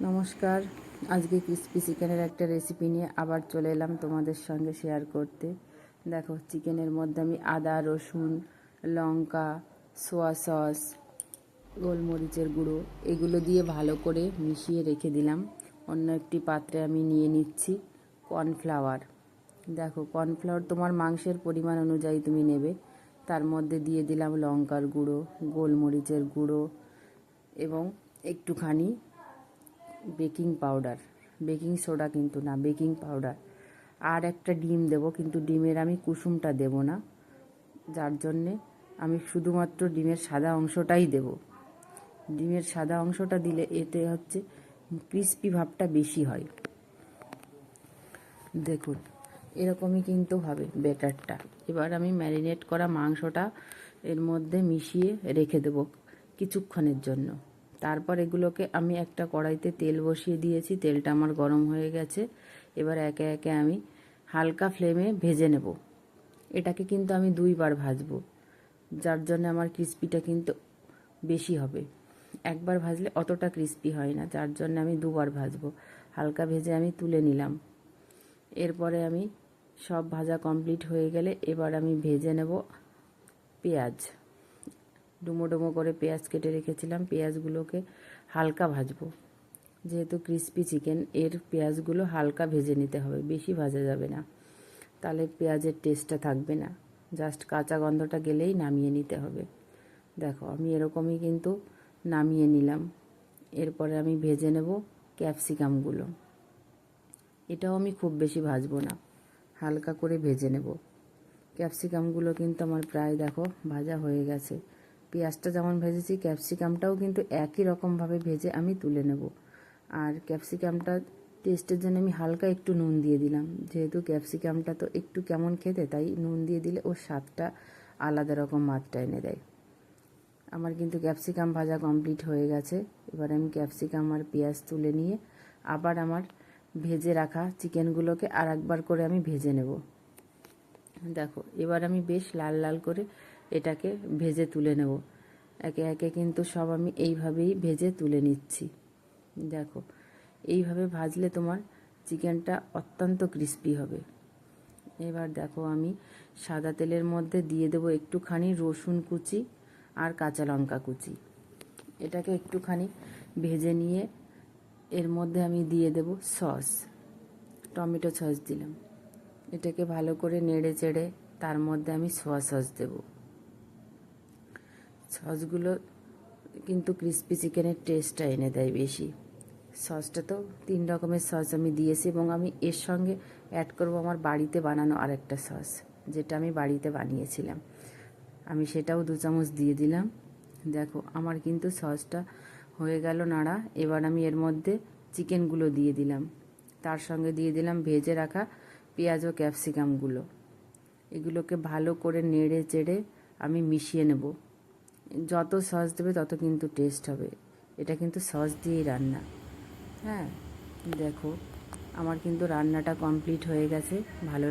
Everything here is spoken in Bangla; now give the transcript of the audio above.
নমস্কার। আজকে ক্রিসপি চিকেনের একটা রেসিপি নিয়ে আবার চলে এলাম তোমাদের সঙ্গে শেয়ার করতে। দেখো, চিকেনের মধ্যে আমি আদা, রসুন, লঙ্কা, সোয়া সস, গোলমরিচের গুঁড়ো এগুলো দিয়ে ভালো করে মিশিয়ে রেখে দিলাম। অন্য একটি পাত্রে আমি নিয়ে নিচ্ছি কর্নফ্লাওয়ার। দেখো, কর্নফ্লাওয়ার তোমার মাংসের পরিমাণ অনুযায়ী তুমি নেবে। তার মধ্যে দিয়ে দিলাম লঙ্কার গুঁড়ো, গোলমরিচের গুঁড়ো এবং একটুখানি বেকিং পাউডার, বেকিং সোডা কিন্তু না, বেকিং পাউডার। আর একটা ডিম দেব, কিন্তু ডিমের আমি কুসুমটা দেব না, যার জন্যে আমি শুধুমাত্র ডিমের সাদা অংশটাই দেব। ডিমের সাদা অংশটা দিলে এতে হচ্ছে ক্রিস্পি ভাবটা বেশি হয়। দেখুন, এরকমই কিন্তু হবে ব্যাটারটা। এবার আমি ম্যারিনেট করা মাংসটা এর মধ্যে মিশিয়ে রেখে দেব কিছুক্ষণের জন্য। তারপর এগুলোকে আমি একটা কড়াইতে তেল বসিয়ে দিয়েছি, তেলটা আমার গরম হয়ে গেছে। এবার একে একে আমি হালকা ফ্লেমে ভেজে নেব। এটাকে কিন্তু আমি দুইবার ভাজবো, যার জন্য আমার ক্রিস্পিটা কিন্তু বেশি হবে। একবার ভাজলে অতটা ক্রিস্পি হয় না, যার জন্য আমি দুবার ভাজবো। হালকা ভেজে আমি তুলে নিলাম। এরপরে আমি সব ভাজা কমপ্লিট হয়ে গেলে এবার আমি ভেজে নেব পেঁয়াজ। ডুমো ডুমো করে পেঁয়াজ কেটে রেখেছিলাম, পেঁয়াজগুলোকে হালকা ভাজবো। যেহেতু ক্রিস্পি চিকেন, এর পেঁয়াজগুলো হালকা ভেজে নিতে হবে, বেশি ভাজা যাবে না, তাহলে পেঁয়াজের টেস্টটা থাকবে না। জাস্ট কাঁচা গন্ধটা গেলেই নামিয়ে নিতে হবে। দেখো, আমি এরকমই কিন্তু নামিয়ে নিলাম। এরপরে আমি ভেজে নেব ক্যাপসিকামগুলো। এটাও আমি খুব বেশি ভাজবো না, হালকা করে ভেজে নেব। ক্যাপসিকামগুলো কিন্তু আমার প্রায় দেখো ভাজা হয়ে গেছে। পেঁয়াজটা যেমন ভেজেছি, ক্যাপসিকামটাও কিন্তু একই রকমভাবে ভেজে আমি তুলে নেব। আর ক্যাপসিকামটা টেস্টের জন্য আমি হালকা একটু নুন দিয়ে দিলাম, যেহেতু ক্যাপসিকামটা তো একটু কেমন খেতে, তাই নুন দিয়ে দিলে ওর স্বাদটা আলাদা রকম মাত্রা এনে দেয়। আমার কিন্তু ক্যাপসিকাম ভাজা কমপ্লিট হয়ে গেছে। এবার আমি ক্যাপসিকাম আর পেঁয়াজ তুলে নিয়ে আবার আমার ভেজে রাখা চিকেনগুলোকে আর একবার করে আমি ভেজে নেব। দেখো, এবার আমি বেশ লাল লাল করে এটাকে ভেজে তুলে নেব। একে একে কিন্তু সব আমি এইভাবেই ভেজে তুলে নিচ্ছি। দেখো, এইভাবে ভাজলে তোমার চিকেনটা অত্যন্ত ক্রিস্পি হবে। এবার দেখো, আমি সাদা তেলের মধ্যে দিয়ে দেবো একটুখানি রসুন কুচি আর কাঁচা লঙ্কা কুচি। এটাকে একটুখানি ভেজে নিয়ে এর মধ্যে আমি দিয়ে দেব সস, টমেটো সস দিলাম। এটাকে ভালো করে নেড়ে চেড়ে তার মধ্যে আমি সোয়া সস দেব। সসগুলো কিন্তু ক্রিস্পি চিকেনের টেস্টটা এনে দেয় বেশি। সসটা তো 3 রকমের সস আমি দিয়েছি, এবং আমি এর সঙ্গে অ্যাড করব আমার বাড়িতে বানানো আরেকটা সস, যেটা আমি বাড়িতে বানিয়েছিলাম। আমি সেটাও 2 চামচ দিয়ে দিলাম। দেখো, আমার কিন্তু সসটা হয়ে গেল নাড়া। এবার আমি এর মধ্যে চিকেনগুলো দিয়ে দিলাম, তার সঙ্গে দিয়ে দিলাম ভেজে রাখা পেঁয়াজ ও ক্যাপসিকামগুলো। এগুলোকে ভালো করে নেড়ে চেড়ে আমি মিশিয়ে নেব। যত সস দেবে তত কিন্তু টেস্ট হবে। এটা কিন্তু সস দিয়েই রান্না। হ্যাঁ, দেখো, আমার কিন্তু রান্নাটা কমপ্লিট হয়ে গেছে। ভালো